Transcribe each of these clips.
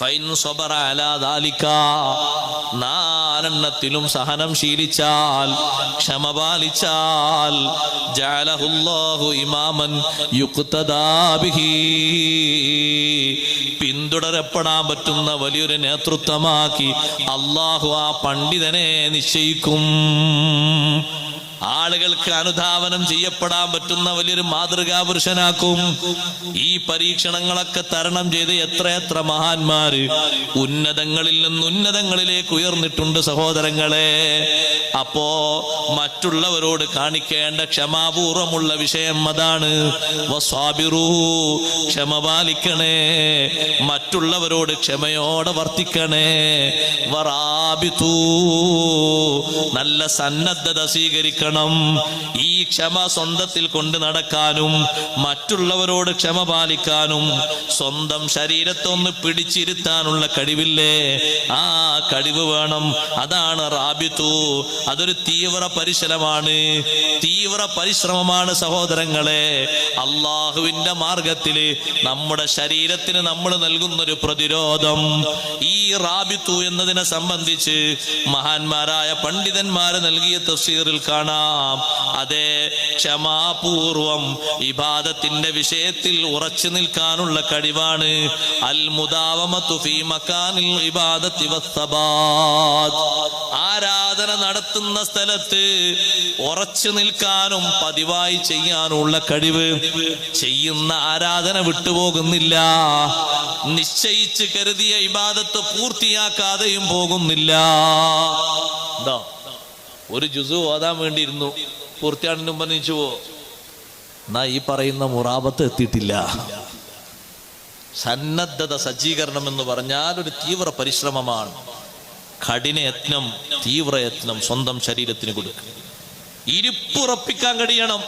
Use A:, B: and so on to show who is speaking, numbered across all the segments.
A: Fine സബറ അലാ ദാലിക, നാലെണ്ണത്തിലും സഹനം ശീലിച്ചാൽ, ക്ഷമ പാലിച്ചാൽ, ജഅലഹുല്ലാഹു ഇമാമൻ യുഖ്തദാ ബിഹി, പിന്തുടരപ്പെടാൻ പറ്റുന്ന വലിയൊരു നേതൃത്വമാക്കി അല്ലാഹു ആ പണ്ഡിതനെ നിശ്ചയിക്കും. ആളുകൾക്ക് അനുധാവനം ചെയ്യപ്പെടാൻ പറ്റുന്ന വലിയൊരു മാതൃകാ പുരുഷനാക്കും. ഈ പരീക്ഷണങ്ങളൊക്കെ തരണം ചെയ്ത് എത്രയെത്ര മഹാന്മാര് ഉന്നതങ്ങളിൽ നിന്ന് ഉന്നതങ്ങളിലേക്ക് ഉയർന്നിട്ടുണ്ട് സഹോദരങ്ങളെ. അപ്പോ മറ്റുള്ളവരോട് കാണിക്കേണ്ട ക്ഷമാപൂർവമുള്ള വിഷയം അതാണ്. വസ്വാബിറൂ, ക്ഷമ പാലിക്കണേ, മറ്റുള്ളവരോട് ക്ഷമയോടെ വർത്തിക്കണേ. വറാബിതൂ, നല്ല സന്നദ്ധത സ്വീകരിക്കണം. ഈ ക്ഷമ സ്വന്തത്തിൽ കൊണ്ട് നടക്കാനും മറ്റുള്ളവരോട് ക്ഷമ പാലിക്കാനും സ്വന്തം ശരീരത്തെ ഒന്ന് പിടിച്ചിരുത്താനുള്ള കഴിവില്ലേ, ആ കഴിവ് വേണം. അതാണ് റാബിത്തു. അതൊരു തീവ്ര പരിശ്രമമാണ്, തീവ്ര പരിശ്രമമാണ് സഹോദരങ്ങളെ. അള്ളാഹുവിന്റെ മാർഗത്തില് നമ്മുടെ ശരീരത്തിന് നമ്മൾ നൽകുന്നൊരു പ്രതിരോധം. ഈ റാബിത്തു എന്നതിനെ സംബന്ധിച്ച് മഹാന്മാരായ പണ്ഡിതന്മാര് നൽകിയ തഫ്സീറിൽ കാണാം. അതെ, ക്ഷമാപൂർവം ഇബാദത്തിന്റെ വിഷയത്തിൽ ഉറച്ചു നിൽക്കാനുള്ള കഴിവാണ് അൽ മുദാവമതു ഫീ മകാനിൽ ഇബാദത്തി വസ്സബാത്. ആരാധന നടത്തുന്ന സ്ഥലത്ത് ഉറച്ചു നിൽക്കാനും പതിവായി ചെയ്യാനുള്ള കഴിവ്. ചെയ്യുന്ന ആരാധന വിട്ടുപോകുന്നില്ല, നിശ്ചയിച്ച് കരുതിയ ഇബാദത്ത് പൂർത്തിയാക്കാതെയും പോകുന്നില്ല. എന്താ, ഒരു ജുസു ഓതാൻ വേണ്ടിയിരുന്നു, പൂർത്തിയാണെന്ന് മുമ്പ് നീച്ചു പോ, എന്നാ ഈ പറയുന്ന മുറാബത്ത് എത്തിയിട്ടില്ല. സന്നദ്ധത, സജ്ജീകരണം എന്ന് പറഞ്ഞാൽ ഒരു തീവ്ര പരിശ്രമമാണ്. കഠിന യത്നം, തീവ്ര യത്നം സ്വന്തം ശരീരത്തിന് കൊടുക്കുക. ഇരിപ്പുറപ്പിക്കാൻ കഴിയണം.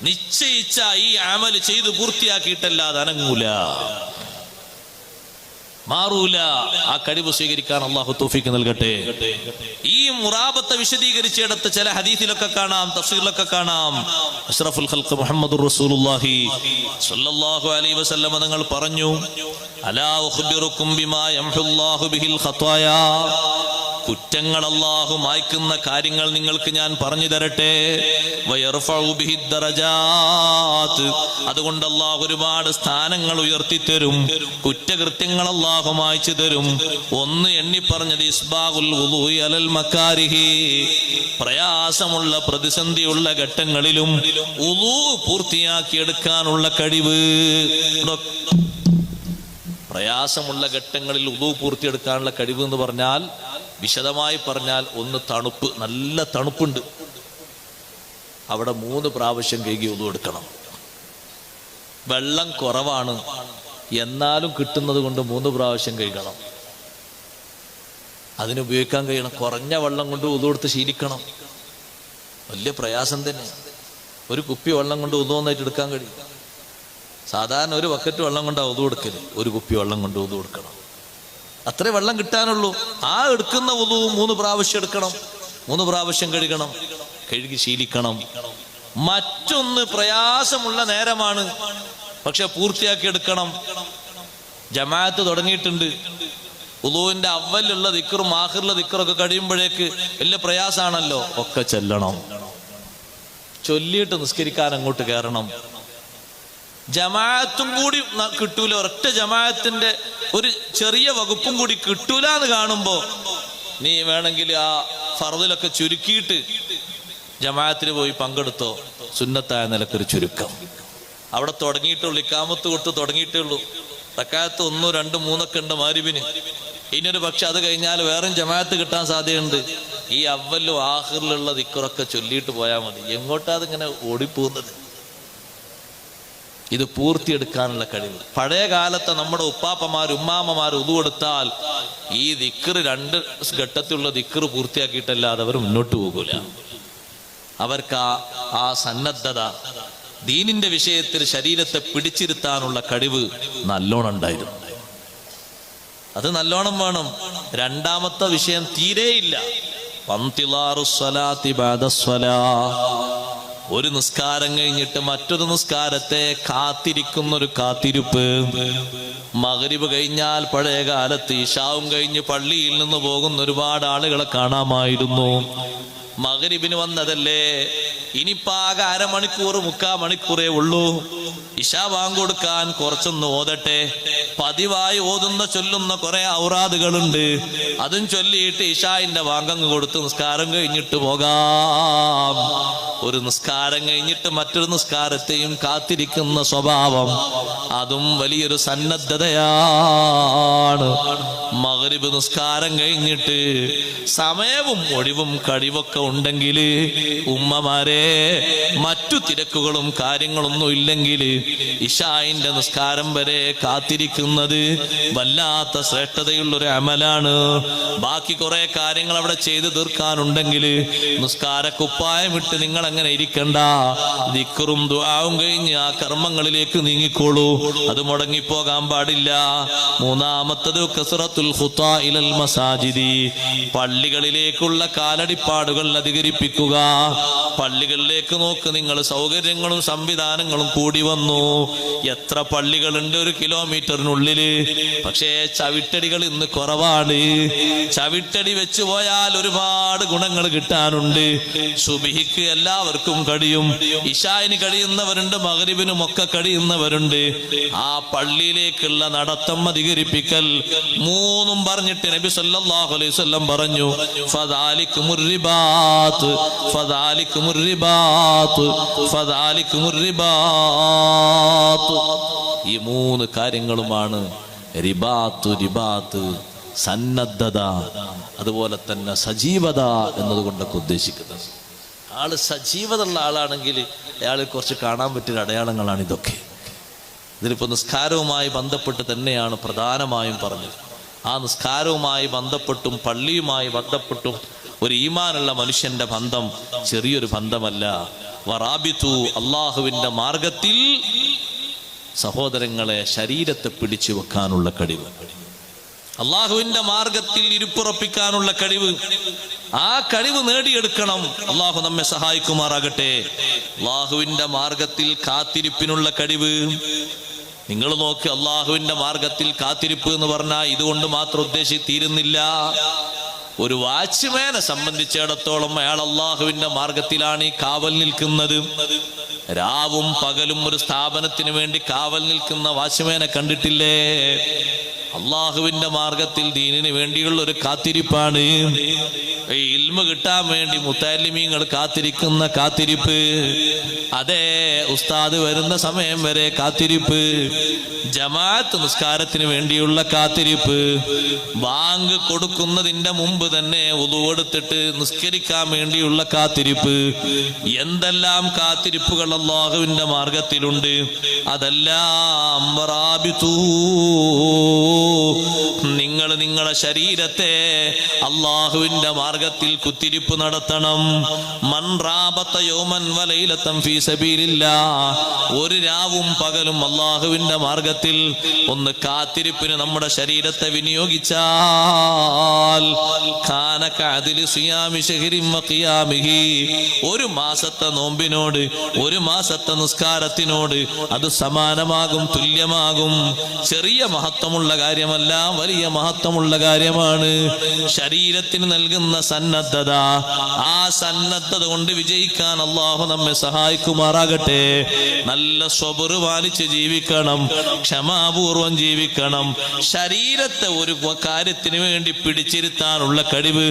A: നിശ്ചയിച്ച ഈ അമല് ചെയ്ത് പൂർത്തിയാക്കിയിട്ടല്ലാതെ അനങ്ങൂല, മാറൂല. ആ കഴിവ് സ്വീകരിക്കാൻ അള്ളാഹു തൗഫീഖ് നൽകട്ടെ. ഈ മുറാബത്തെ വിശദീകരിച്ചിടത്ത് ചില ഹദീസിലൊക്കെ കാണാം, തഫ്സീറിലൊക്കെ കാണാം. അഷ്റഫുൽ ഖൽഖ് മുഹമ്മദുർ റസൂലുള്ളാഹി സ്വല്ലല്ലാഹു അലൈഹി വസല്ലം തങ്ങൾ പറഞ്ഞു, അലാ ഉഖ്ബിറുക്കും ബിമാ യംഹുല്ലാഹു ബിഹിൽ ഖത്വായാ, കുറ്റങ്ങൾ അല്ലാഹു മായ്ക്കുന്ന കാര്യങ്ങൾ നിങ്ങൾക്ക് ഞാൻ പറഞ്ഞു തരട്ടെ. വയർഫഉ ബിഹിദ് ദറജാത്ത്, അതുകൊണ്ട് അല്ലാഹു ഒരുപാട് സ്ഥാനങ്ങൾ ഉയർത്തിത്തരും. കുറ്റകൃത്യങ്ങൾ അല്ലാഹു മായ്ച്ചു തരും. ഒന്ന് എണ്ണി പറഞ്ഞത് ഇസ്ബാഗുൽ വുളൂഇ അലൽ മക്കാരിഹി, പ്രയാസമുള്ള പ്രതിസന്ധിയുള്ള ഘട്ടങ്ങളിലും വുളൂ പൂർത്തിയാക്കിയെടുക്കാനുള്ള കഴിവ്. പ്രയാസമുള്ള ഘട്ടങ്ങളിൽ വുളൂ പൂർത്തിയെടുക്കാനുള്ള കഴിവ് എന്ന് പറഞ്ഞാൽ, വിശദമായി പറഞ്ഞാൽ, ഒന്ന് തണുപ്പ്, നല്ല തണുപ്പുണ്ട്, അവിടെ 3 പ്രാവശ്യം കഴുകി വുളൂ എടുക്കണം. വെള്ളം കുറവാണ്, എന്നാലും കിട്ടുന്നത് കൊണ്ട് 3 പ്രാവശ്യം കഴുകണം. അതിനുപയോഗിക്കാൻ കഴിയണം. കുറഞ്ഞ വെള്ളം കൊണ്ട് വുളൂ എടുത്ത് ശീലിക്കണം. വലിയ പ്രയാസം തന്നെ. ഒരു കുപ്പി വെള്ളം കൊണ്ട് വുളൂ ഒന്നായിട്ട് എടുക്കാൻ കഴിയും. സാധാരണ ഒരു ബക്കറ്റ് വെള്ളം കൊണ്ടാണ് വുളൂ എടുക്കല്, ഒരു കുപ്പി വെള്ളം കൊണ്ട് വുളൂ എടുക്കണം. അത്രേ വെള്ളം കിട്ടാനുള്ളൂ. ആ എടുക്കുന്ന വുളൂ 3 പ്രാവശ്യം എടുക്കണം, 3 പ്രാവശ്യം കഴുകണം, കഴുകി ശീലിക്കണം. മറ്റൊന്ന് പ്രയാസമുള്ള നേരമാണ്, പക്ഷെ പൂർത്തിയാക്കി എടുക്കണം. ജമാഅത്ത് തുടങ്ങിയിട്ടുണ്ട്, വുളൂവിന്റെ അവലുള്ള ദിക്റും ആഖിറിലെ ദിക്റൊക്കെ കഴിയുമ്പോഴേക്ക് വലിയ പ്രയാസമാണല്ലോ. ഒക്കെ ചെല്ലണം, ചൊല്ലിയിട്ട് നിസ്കരിക്കാൻ അങ്ങോട്ട് കയറണം. ജമാഅത്തും കൂടി കിട്ടൂല, ഒരൊറ്റ ജമാഅത്തിന്റെ ഒരു ചെറിയ വകുപ്പും കൂടി കിട്ടൂല എന്ന് കാണുമ്പോ നീ വേണമെങ്കിൽ ആ ഫർദിലൊക്കെ ചുരുക്കിയിട്ട് ജമാഅത്തിന് പോയി പങ്കെടുത്തോ. സുന്നത്തായ നിലക്കൊരു ചുരുക്കം അവിടെ തുടങ്ങിയിട്ടുള്ളൂ, ഇക്കാമത്ത് കൊടുത്ത് തുടങ്ങിയിട്ടേ ഉള്ളൂ. റക്അത്ത് 1, 2, 3 ഉണ്ട് മഗ്‌രിബിന്. ഇനിയൊരു പക്ഷെ അത് കഴിഞ്ഞാൽ വേറെ ജമാഅത്ത് കിട്ടാൻ സാധ്യതയുണ്ട്. ഈ അവലും ആഖിറിലുള്ള ദിക്റൊക്കെ ചൊല്ലിയിട്ട് പോയാൽ മതി. എങ്ങോട്ടാ അതിങ്ങനെ ഓടിപ്പോകുന്നത്? ഇത് പൂർത്തിയെടുക്കാനുള്ള കഴിവ്. പഴയ കാലത്തെ നമ്മുടെ ഉപ്പാപ്പമാർ ഉമ്മാമ്മമാർ ഉദു കൊടുത്താൽ ഈ ദിക്ർ 2 ഘട്ടത്തിലുള്ള ദിക്ർ പൂർത്തിയാക്കിയിട്ടല്ലാതെ അവർ മുന്നോട്ട് പോകൂല. അവർക്ക് ആ സന്നദ്ധത, ദീനിന്റെ വിഷയത്തിൽ ശരീരത്തെ പിടിച്ചിരുത്താനുള്ള കഴിവ് നല്ലോണം ഉണ്ടായിരുന്നു. അത് നല്ലോണം വേണം. രണ്ടാമത്തെ വിഷയം തീരെയില്ല. ഒരു നിസ്കാരം കഴിഞ്ഞിട്ട് മറ്റൊരു നിസ്കാരത്തെ കാത്തിരിക്കുന്നൊരു കാത്തിരിപ്പ്. മഗ്രിബ് കഴിഞ്ഞാൽ പഴയ കാലത്ത് ഇശാവും കഴിഞ്ഞ് പള്ളിയിൽ നിന്ന് പോകുന്ന ഒരുപാട് ആളുകളെ കാണാമായിരുന്നു. മഗ്രിബിന് വന്നതല്ലേ, ഇനിയിപ്പോ ആകെ അരമണിക്കൂർ 3/4 മണിക്കൂറേ ഉള്ളൂ, ഇശാ ബാങ്ക് കൊടുക്കാൻ കുറച്ചൊന്ന് ഓതട്ടെ. പതിവായി ഓതുന്ന ചൊല്ലുന്ന കുറെ ഔറാദുകളുണ്ട്, അതും ചൊല്ലിയിട്ട് ഇശായിന്റെ ബാങ്കങ്ങ് കൊടുത്ത് നിസ്കാരം കഴിഞ്ഞിട്ട് പോകാം. ഒരു നിസ്കാരം കഴിഞ്ഞിട്ട് മറ്റൊരു നിസ്കാരത്തെയും കാത്തിരിക്കുന്ന സ്വഭാവം, അതും വലിയൊരു സന്നദ്ധതയാണ്. മഗ്രിബ് നിസ്കാരം കഴിഞ്ഞിട്ട് സമയവും ഒഴിവും കഴിവൊക്കെ ഉണ്ടെങ്കിൽ, ഉമ്മമാരെ, മറ്റു തിരക്കുകളും കാര്യങ്ങളൊന്നും ഇല്ലെങ്കിൽ ഇശായിന്റെ നിസ്കാരം വരെ കാത്തിരിക്കുന്നത് വല്ലാത്ത ശ്രേഷ്ഠതയുള്ളൊരു അമലാണ്. ബാക്കി കുറെ കാര്യങ്ങൾ അവിടെ ചെയ്തു തീർക്കാനുണ്ടെങ്കിൽ നിസ്കാരക്കുപ്പായം ഇട്ട് നിങ്ങൾ അങ്ങനെ ഇരിക്കണ്ട. ദിക്റും ദുആവും കഴിഞ്ഞ് ആ കർമ്മങ്ങളിലേക്ക് നീങ്ങിക്കോളൂ. അത് മുടങ്ങിപ്പോകാൻ പാടില്ല. മൂന്നാമത്തത് കസ്റത്തുൽ ഖുതാ ഇലൽ മസാജിദി, പള്ളികളിലേക്കുള്ള കാലടിപ്പാടുകൾ അധികരിപ്പിക്കുക. പള്ളികളിലേക്ക് നോക്ക് നിങ്ങൾ, സൗകര്യങ്ങളും സംവിധാനങ്ങളും കൂടി വന്നു. എത്ര പള്ളികളുണ്ട് 1 കിലോമീറ്ററിനുള്ളില്, പക്ഷേ ചവിട്ടടികൾ ഇന്ന് കുറവാണ്. ചവിട്ടടി വെച്ചു പോയാൽ ഒരുപാട് ഗുണങ്ങൾ കിട്ടാനുണ്ട്. സുബ്ഹിക്ക് എല്ലാവർക്കും കഴിയും, ഇശായിന് കഴിയുന്നവരുണ്ട്, മഗ്രിബിനും ഒക്കെ കഴിയുന്നവരുണ്ട്. ആ പള്ളിയിലേക്കുള്ള നടത്തം അധികരിപ്പിക്കൽ. 3 പറഞ്ഞിട്ട് നബി സല്ലല്ലാഹു അലൈഹി വസല്ലം പറഞ്ഞു, ഫദാലികുമുർ റിബാത്ത്, ഫദാലികുമുർ റിബാത്ത്, ഫദാലികുമുർ റിബാത്ത്. ഈ 3 കാര്യങ്ങളുമാണ് റിബാത്ത്. റിബാത്ത് സന്നദ്ധത, അതുപോലെ തന്നെ സജീവത എന്നതുകൊണ്ടൊക്കെ ഉദ്ദേശിക്കുന്നത്. ആള് സജീവത ഉള്ള ആളാണെങ്കിൽ അയാളിൽ കുറച്ച് കാണാൻ പറ്റിയ അടയാളങ്ങളാണ് ഇതൊക്കെ. ഇതിലിപ്പോ നിസ്കാരവുമായി ബന്ധപ്പെട്ട് തന്നെയാണ് പ്രധാനമായും പറഞ്ഞത്. ആ നിസ്കാരവുമായി ബന്ധപ്പെട്ടും പള്ളിയുമായി ബന്ധപ്പെട്ടും ഒരു ഈമാനുള്ള മനുഷ്യന്റെ ബന്ധം ചെറിയൊരു ബന്ധമല്ല. വറാബിതു, അള്ളാഹുവിന്റെ മാർഗത്തിൽ സഹോദരങ്ങളെ ശരീരത്തെ പിടിച്ചു വെക്കാനുള്ള കഴിവ്, അള്ളാഹുവിന്റെ മാർഗത്തിൽ ഇരുപ്പുറപ്പിക്കാനുള്ള കഴിവ്, ആ കഴിവ് നേടിയെടുക്കണം. അള്ളാഹു നമ്മെ സഹായിക്കുമാറാകട്ടെ. അള്ളാഹുവിന്റെ മാർഗത്തിൽ കാത്തിരിപ്പിനുള്ള കഴിവ്. നിങ്ങൾ നോക്ക്, അള്ളാഹുവിന്റെ മാർഗത്തിൽ കാത്തിരിപ്പ് എന്ന് പറഞ്ഞാൽ ഇതുകൊണ്ട് മാത്രം തീരുന്നില്ല. ഒരു വാച്ച്മാനെ സംബന്ധിച്ചിടത്തോളം അയാൾ അള്ളാഹുവിന്റെ മാർഗത്തിലാണ് ഈ കാവൽ നിൽക്കുന്നത്. രാവും പകലും ഒരു സ്ഥാപനത്തിന് വേണ്ടി കാവൽ നിൽക്കുന്ന വാച്ച്മാനെ കണ്ടിട്ടില്ലേ? അള്ളാഹുവിന്റെ മാർഗത്തിൽ ദീനിന് വേണ്ടിയുള്ള ഒരു കാത്തിരിപ്പാണ്. ഇൽമ കിട്ടാൻ വേണ്ടി മുത്തഅല്ലിമീങ്ങൾ കാത്തിരിക്കുന്ന കാത്തിരിപ്പ്, അതെ, ഉസ്താദ് വരുന്ന സമയം വരെ കാത്തിരിപ്പ്, ജമാഅത്ത് നിസ്കാരത്തിന് വേണ്ടിയുള്ള കാത്തിരിപ്പ്, ബാങ്ക് കൊടുക്കുന്നതിന്റെ മുമ്പ് തന്നെ വുളു എടുത്തിട്ട് നിസ്കരിക്കാൻ വേണ്ടിയുള്ള കാത്തിരിപ്പ്. എന്തെല്ലാം കാത്തിരിപ്പുകൾ അള്ളാഹുവിന്റെ മാർഗത്തിലുണ്ട്. അതെല്ലാം റാബിതൂ, നിങ്ങൾ നിങ്ങളെ ശരീരത്തെ അള്ളാഹുവിന്റെ മാർഗത്തിൽ കുത്തിരിപ്പ് നടത്തണം. മൻ റാബത യൗമൻ വലൈലതൻ ഫീ സബീലില്ലാഹ്, ഒരു രാവും പകലും അള്ളാഹുവിന്റെ മാർഗത്തിൽ ഒന്ന് കാത്തിരിപ്പിന് നമ്മുടെ ശരീരത്തെ വിനിയോഗിച്ചാൽ കാന കഅദ്ലി സിയാമി ശഹ്രിൻ വഖിയാമിഹി, ഒരു മാസത്തെ നോമ്പിനോട്, ഒരു മാസത്തെ നിസ്കാരത്തിനോട് അത് സമാനമാകും, തുല്യമാകും. ചെറിയ മഹത്വമുള്ള കാര്യമല്ല, വലിയ മഹത്വമുള്ള കാര്യമാണ്. ശരീരത്തിന് നൽകുന്ന സന്നദ്ധത, ആ സന്നദ്ധത കൊണ്ട് വിജയിക്കാൻ അള്ളാഹു നമ്മെ സഹായിക്കുമാറാകട്ടെ. നല്ല സ്വബർ പാലിച്ച് ജീവിക്കണം, ക്ഷമാപൂർവം ജീവിക്കണം. ശരീരത്തെ ഒരു കാര്യത്തിന് വേണ്ടി പിടിച്ചിരുത്താനുള്ള കഴിവ്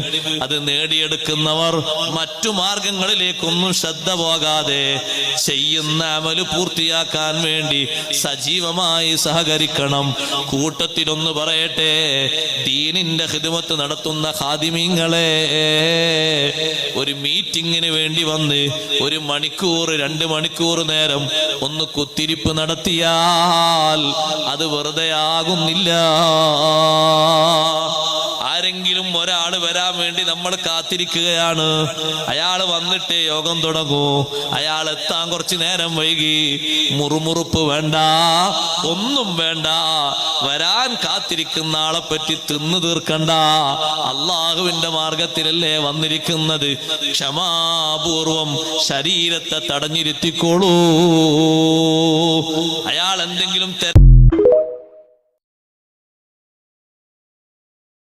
A: അത് നേടിയെടുക്കുന്നവർ മറ്റു മാർഗങ്ങളിലേക്കൊന്നും ശ്രദ്ധ പോകാതെ ചെയ്യുന്ന അമല് പൂർത്തിയാക്കാൻ വേണ്ടി സജീവമായി സഹകരിക്കണം. കൂട്ടത്തിലൊന്ന് പറയട്ടെ, ദീനിന്റെ ഖിദ്മത്ത് നടത്തുന്ന ഖാദിമീങ്ങളെ, ഒരു മീറ്റിങ്ങിന് വേണ്ടി വന്ന് 1 മണിക്കൂർ 2 മണിക്കൂർ നേരം ഒന്ന് കുത്തിരിപ്പ് നടത്തിയാൽ അത് വെറുതെ ആകുന്നില്ല. ആരെങ്കിലും ഒരാൾ വരാൻ വേണ്ടി നമ്മൾ കാത്തിരിക്കുകയാണ്. അയാൾ വന്നിട്ടേ യോഗം തുടങ്ങൂ. അയാൾ എത്താൻ കുറച്ചു നേരം വൈകി. മുറുമുറുപ്പ് വേണ്ട, ഒന്നും വേണ്ട. വരാൻ കാത്തിരിക്കുന്ന ആളെ പറ്റി തിന്നു തീർക്കണ്ട. അള്ളാഹുവിന്റെ മാർഗത്തിലല്ലേ വന്നിരിക്കുന്നത്. ക്ഷമാപൂർവം ശരീരത്തെ തടഞ്ഞിരുത്തിക്കോളൂ. അയാൾ എന്തെങ്കിലും